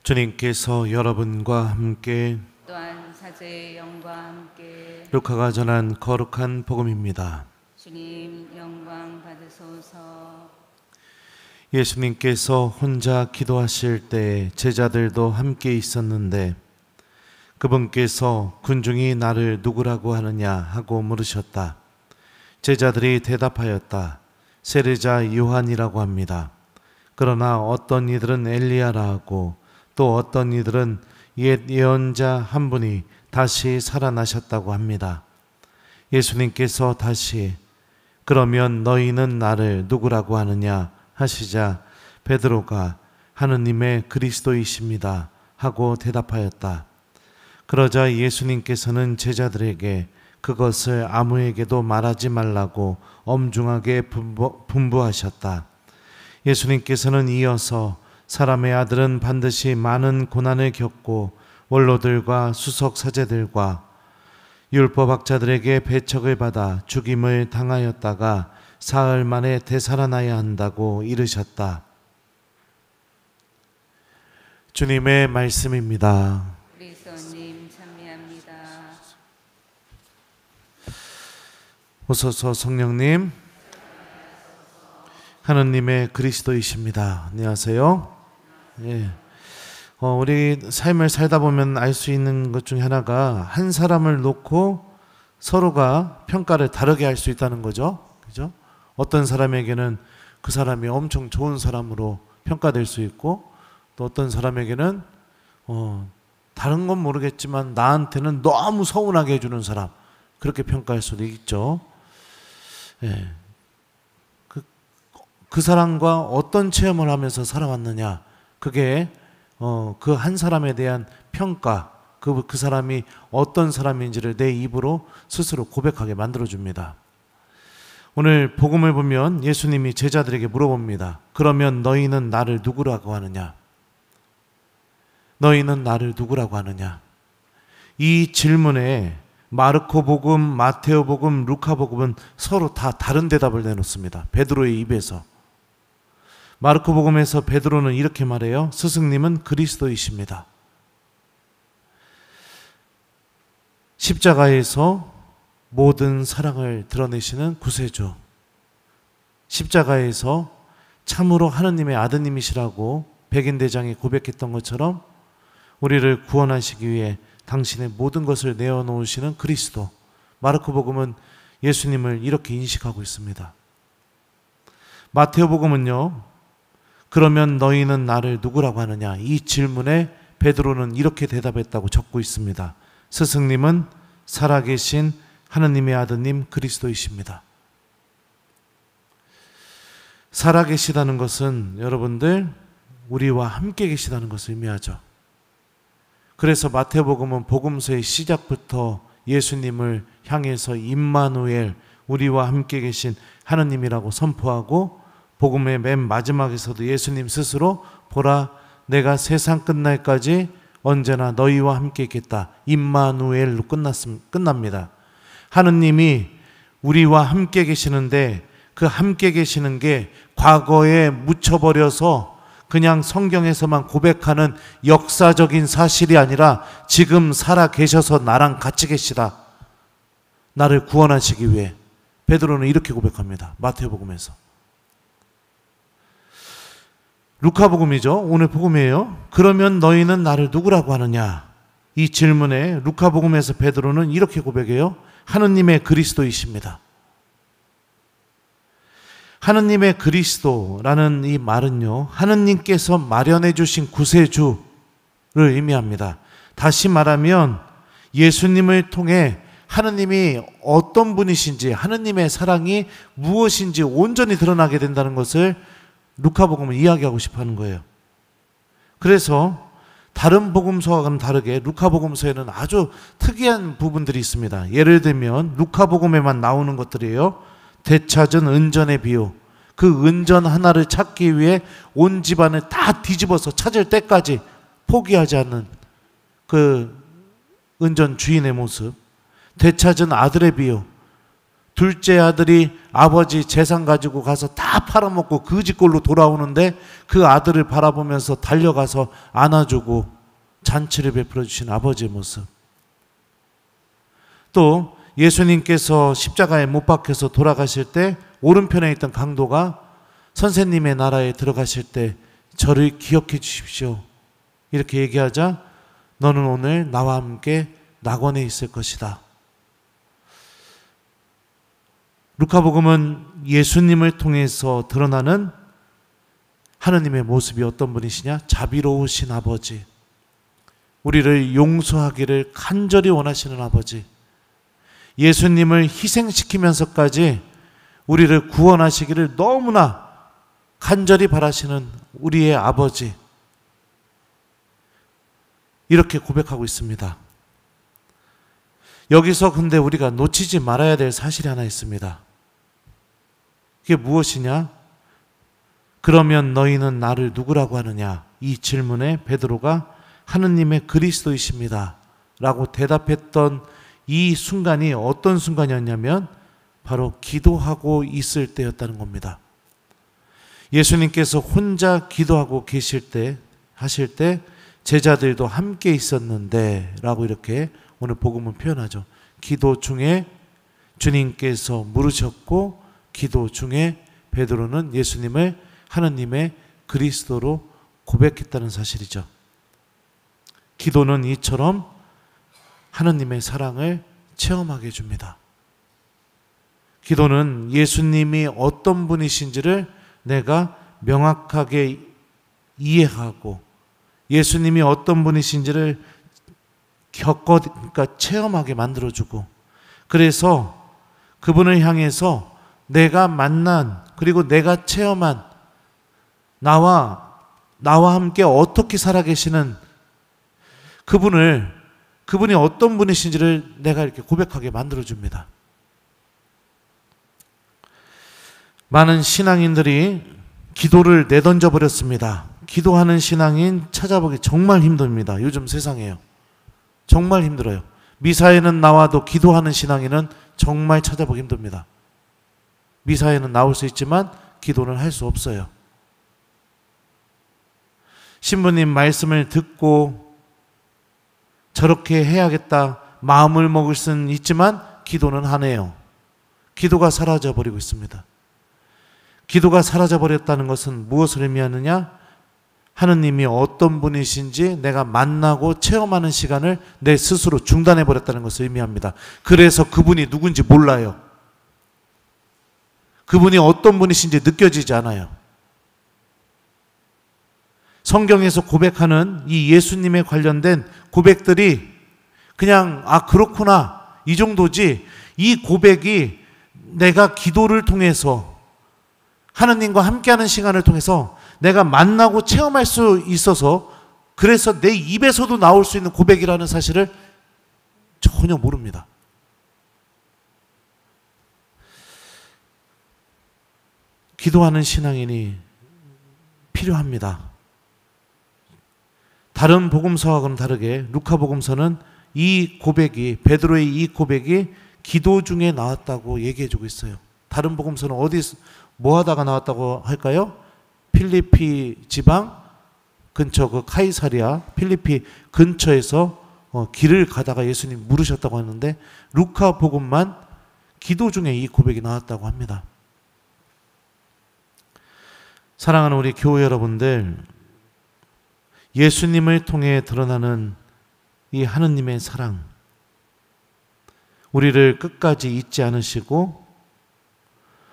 주님께서 여러분과 함께 또한 사제의 영과 함께 루카가 전한 거룩한 복음입니다. 주님 영광 받으소서. 예수님께서 혼자 기도하실 때 제자들도 함께 있었는데 그분께서 군중이 나를 누구라고 하느냐 하고 물으셨다. 제자들이 대답하였다. 세례자 요한이라고 합니다. 그러나 어떤 이들은 엘리야라 하고 또 어떤 이들은 옛 예언자 한 분이 다시 살아나셨다고 합니다. 예수님께서 다시 그러면 너희는 나를 누구라고 하느냐 하시자 베드로가 하느님의 그리스도이십니다 하고 대답하였다. 그러자 예수님께서는 제자들에게 그것을 아무에게도 말하지 말라고 엄중하게 분부하셨다. 예수님께서는 이어서 사람의 아들은 반드시 많은 고난을 겪고 원로들과 수석 사제들과 율법학자들에게 배척을 받아 죽임을 당하였다가 사흘 만에 되살아나야 한다고 이르셨다. 주님의 말씀입니다. 그리스도님 찬미합니다. 오소서 성령님, 하느님의 그리스도이십니다. 안녕하세요. 예. 우리 삶을 살다 보면 알 수 있는 것 중에 하나가 한 사람을 놓고 서로가 평가를 다르게 할 수 있다는 거죠. 그죠? 어떤 사람에게는 그 사람이 엄청 좋은 사람으로 평가될 수 있고 또 어떤 사람에게는 다른 건 모르겠지만 나한테는 너무 서운하게 해주는 사람, 그렇게 평가할 수도 있죠. 예. 그 사람과 어떤 체험을 하면서 살아왔느냐, 그게 그 한 사람에 대한 평가, 그 사람이 어떤 사람인지를 내 입으로 스스로 고백하게 만들어줍니다. 오늘 복음을 보면 예수님이 제자들에게 물어봅니다. 그러면 너희는 나를 누구라고 하느냐? 너희는 나를 누구라고 하느냐? 이 질문에 마르코 복음, 마테오 복음, 루카 복음은 서로 다 다른 대답을 내놓습니다. 베드로의 입에서. 마르코 복음에서 베드로는 이렇게 말해요. 스승님은 그리스도이십니다. 십자가에서 모든 사랑을 드러내시는 구세주, 십자가에서 참으로 하느님의 아드님이시라고 백인대장이 고백했던 것처럼 우리를 구원하시기 위해 당신의 모든 것을 내어놓으시는 그리스도, 마르코 복음은 예수님을 이렇게 인식하고 있습니다. 마테오 복음은요, 그러면 너희는 나를 누구라고 하느냐? 이 질문에 베드로는 이렇게 대답했다고 적고 있습니다. 스승님은 살아계신 하느님의 아드님 그리스도이십니다. 살아계시다는 것은 여러분들 우리와 함께 계시다는 것을 의미하죠. 그래서 마태복음은 복음서의 시작부터 예수님을 향해서 임마누엘, 우리와 함께 계신 하느님이라고 선포하고 복음의 맨 마지막에서도 예수님 스스로 보라 내가 세상 끝날까지 언제나 너희와 함께 있겠다. 임마누엘로 끝납니다. 하느님이 우리와 함께 계시는데 그 함께 계시는 게 과거에 묻혀버려서 그냥 성경에서만 고백하는 역사적인 사실이 아니라 지금 살아 계셔서 나랑 같이 계시다. 나를 구원하시기 위해. 베드로는 이렇게 고백합니다. 마태복음에서. 루카복음이죠. 오늘 복음이에요. 그러면 너희는 나를 누구라고 하느냐? 이 질문에 루카복음에서 베드로는 이렇게 고백해요. 하느님의 그리스도이십니다. 하느님의 그리스도라는 이 말은요, 하느님께서 마련해 주신 구세주를 의미합니다. 다시 말하면 예수님을 통해 하느님이 어떤 분이신지, 하느님의 사랑이 무엇인지 온전히 드러나게 된다는 것을 루카복음은 이야기하고 싶어 하는 거예요. 그래서 다른 복음서와는 다르게 루카복음서에는 아주 특이한 부분들이 있습니다. 예를 들면 루카복음에만 나오는 것들이에요. 되찾은 은전의 비유. 그 은전 하나를 찾기 위해 온 집안을 다 뒤집어서 찾을 때까지 포기하지 않는 그 은전 주인의 모습. 되찾은 아들의 비유. 둘째 아들이 아버지 재산 가지고 가서 다 팔아먹고 그 집꼴로 돌아오는데 그 아들을 바라보면서 달려가서 안아주고 잔치를 베풀어 주신 아버지의 모습. 또 예수님께서 십자가에 못 박혀서 돌아가실 때 오른편에 있던 강도가 선생님의 나라에 들어가실 때 저를 기억해 주십시오, 이렇게 얘기하자 너는 오늘 나와 함께 낙원에 있을 것이다. 루카복음은 예수님을 통해서 드러나는 하느님의 모습이 어떤 분이시냐? 자비로우신 아버지, 우리를 용서하기를 간절히 원하시는 아버지, 예수님을 희생시키면서까지 우리를 구원하시기를 너무나 간절히 바라시는 우리의 아버지, 이렇게 고백하고 있습니다. 여기서 근데 우리가 놓치지 말아야 될 사실이 하나 있습니다. 그게 무엇이냐? 그러면 너희는 나를 누구라고 하느냐? 이 질문에 베드로가 하느님의 그리스도이십니다 라고 대답했던 이 순간이 어떤 순간이었냐면 바로 기도하고 있을 때였다는 겁니다. 예수님께서 혼자 기도하고 계실 때, 하실 때 제자들도 함께 있었는데 라고 이렇게 오늘 복음은 표현하죠. 기도 중에 주님께서 물으셨고 기도 중에 베드로는 예수님을 하느님의 그리스도로 고백했다는 사실이죠. 기도는 이처럼 하느님의 사랑을 체험하게 해줍니다. 기도는 예수님이 어떤 분이신지를 내가 명확하게 이해하고 예수님이 어떤 분이신지를 그러니까 체험하게 만들어주고, 그래서 그분을 향해서 내가 만난 그리고 내가 체험한 나와 함께 어떻게 살아계시는 그분이 어떤 분이신지를 내가 이렇게 고백하게 만들어줍니다. 많은 신앙인들이 기도를 내던져 버렸습니다. 기도하는 신앙인 찾아보기 정말 힘듭니다. 요즘 세상에요. 정말 힘들어요. 미사에는 나와도 기도하는 신앙인은 정말 찾아보기 힘듭니다. 미사에는 나올 수 있지만 기도는 할 수 없어요. 신부님 말씀을 듣고 저렇게 해야겠다 마음을 먹을 수는 있지만 기도는 안 해요. 기도가 사라져버리고 있습니다. 기도가 사라져버렸다는 것은 무엇을 의미하느냐? 하느님이 어떤 분이신지 내가 만나고 체험하는 시간을 내 스스로 중단해버렸다는 것을 의미합니다. 그래서 그분이 누군지 몰라요. 그분이 어떤 분이신지 느껴지지 않아요. 성경에서 고백하는 이 예수님에 관련된 고백들이 그냥 그렇구나 이 정도지, 이 고백이 내가 기도를 통해서 하느님과 함께하는 시간을 통해서 내가 만나고 체험할 수 있어서 그래서 내 입에서도 나올 수 있는 고백이라는 사실을 전혀 모릅니다. 기도하는 신앙인이 필요합니다. 다른 복음서하고는 다르게 루카복음서는 이 고백이, 베드로의 이 고백이 기도 중에 나왔다고 얘기해주고 있어요. 다른 복음서는 뭐 하다가 나왔다고 할까요? 필리피 지방 근처 그 카이사리아 필리피 근처에서 길을 가다가 예수님 물으셨다고 하는데 루카 복음만 기도 중에 이 고백이 나왔다고 합니다. 사랑하는 우리 교회 여러분들, 예수님을 통해 드러나는 이 하느님의 사랑, 우리를 끝까지 잊지 않으시고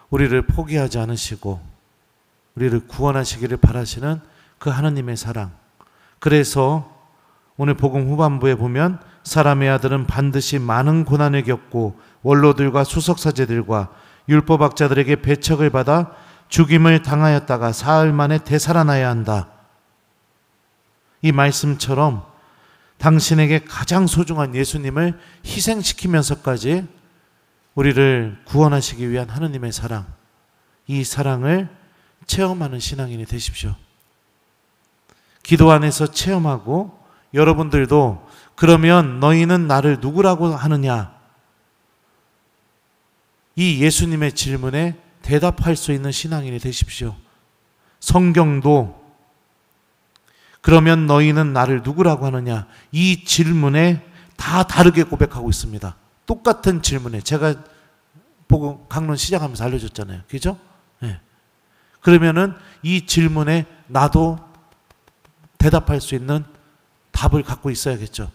우리를 포기하지 않으시고 우리를 구원하시기를 바라시는 그 하느님의 사랑. 그래서 오늘 복음 후반부에 보면 사람의 아들은 반드시 많은 고난을 겪고 원로들과 수석사제들과 율법학자들에게 배척을 받아 죽임을 당하였다가 사흘 만에 되살아나야 한다. 이 말씀처럼 당신에게 가장 소중한 예수님을 희생시키면서까지 우리를 구원하시기 위한 하느님의 사랑, 이 사랑을 체험하는 신앙인이 되십시오. 기도 안에서 체험하고 여러분들도 그러면 너희는 나를 누구라고 하느냐? 이 예수님의 질문에 대답할 수 있는 신앙인이 되십시오. 성경도 그러면 너희는 나를 누구라고 하느냐? 이 질문에 다 다르게 고백하고 있습니다. 똑같은 질문에 제가 보고 강론 시작하면서 알려줬잖아요. 그죠? 네. 그러면은 이 질문에 나도 대답할 수 있는 답을 갖고 있어야겠죠.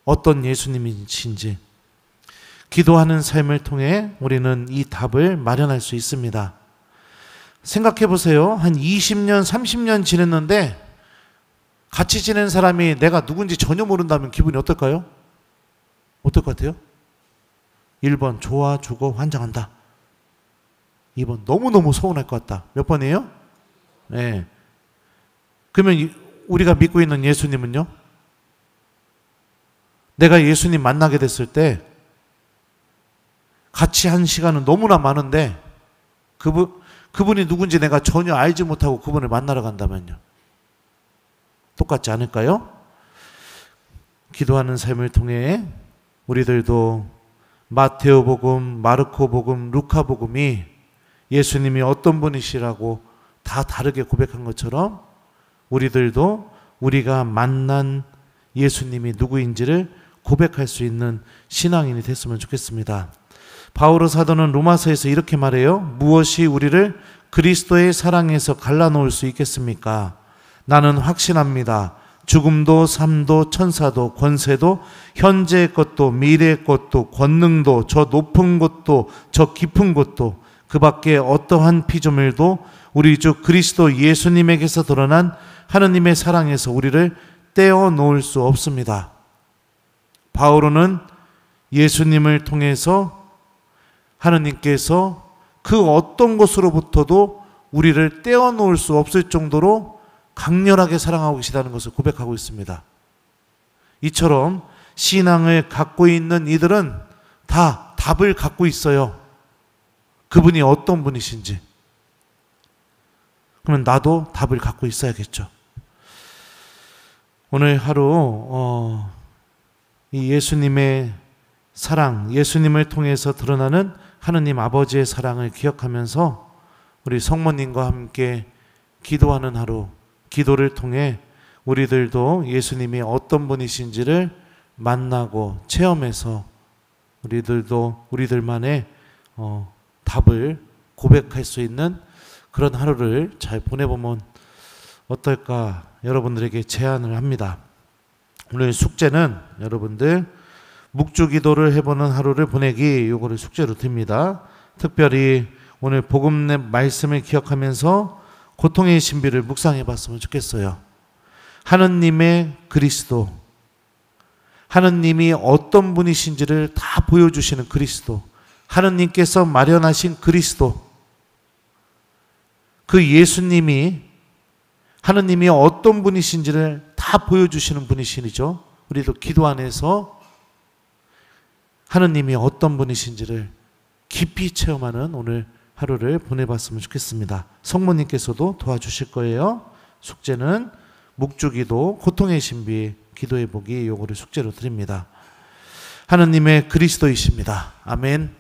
어떤 예수님이신지. 기도하는 삶을 통해 우리는 이 답을 마련할 수 있습니다. 생각해 보세요. 한 20년, 30년 지냈는데 같이 지낸 사람이 내가 누군지 전혀 모른다면 기분이 어떨까요? 어떨 것 같아요? 1번 좋아, 죽어, 환장한다. 2번 너무너무 서운할 것 같다. 몇 번이에요? 네. 그러면 우리가 믿고 있는 예수님은요? 내가 예수님 만나게 됐을 때 같이 한 시간은 너무나 많은데 그분이 누군지 내가 전혀 알지 못하고 그분을 만나러 간다면요. 똑같지 않을까요? 기도하는 삶을 통해 우리들도 마테오복음, 마르코복음, 루카복음이 예수님이 어떤 분이시라고 다 다르게 고백한 것처럼 우리들도 우리가 만난 예수님이 누구인지를 고백할 수 있는 신앙인이 됐으면 좋겠습니다. 바오로 사도는 로마서에서 이렇게 말해요. 무엇이 우리를 그리스도의 사랑에서 갈라놓을 수 있겠습니까? 나는 확신합니다. 죽음도 삶도 천사도 권세도 현재의 것도 미래의 것도 권능도 저 높은 곳도 저 깊은 곳도 그 밖에 어떠한 피조물도 우리 주 그리스도 예수님에게서 드러난 하느님의 사랑에서 우리를 떼어놓을 수 없습니다. 바오로는 예수님을 통해서 하느님께서 그 어떤 것으로부터도 우리를 떼어놓을 수 없을 정도로 강렬하게 사랑하고 계시다는 것을 고백하고 있습니다. 이처럼 신앙을 갖고 있는 이들은 다 답을 갖고 있어요. 그분이 어떤 분이신지. 그러면 나도 답을 갖고 있어야겠죠. 오늘 하루 이 예수님의 사랑, 예수님을 통해서 드러나는 하느님 아버지의 사랑을 기억하면서 우리 성모님과 함께 기도하는 하루, 기도를 통해 우리들도 예수님이 어떤 분이신지를 만나고 체험해서 우리들도 우리들만의 답을 고백할 수 있는 그런 하루를 잘 보내보면 어떨까 여러분들에게 제안을 합니다. 오늘 숙제는 여러분들 묵주기도를 해보는 하루를 보내기 요거를 숙제로 듭니다. 특별히 오늘 복음 내 말씀을 기억하면서 고통의 신비를 묵상해 봤으면 좋겠어요. 하느님의 그리스도, 하느님이 어떤 분이신지를 다 보여주시는 그리스도, 하느님께서 마련하신 그리스도, 그 예수님이 하느님이 어떤 분이신지를 다 보여주시는 분이시죠. 우리도 기도 안에서 하느님이 어떤 분이신지를 깊이 체험하는 오늘 하루를 보내봤으면 좋겠습니다. 성모님께서도 도와주실 거예요. 숙제는 묵주기도, 고통의 신비, 기도의 보기 요거를 숙제로 드립니다. 하느님의 그리스도이십니다. 아멘.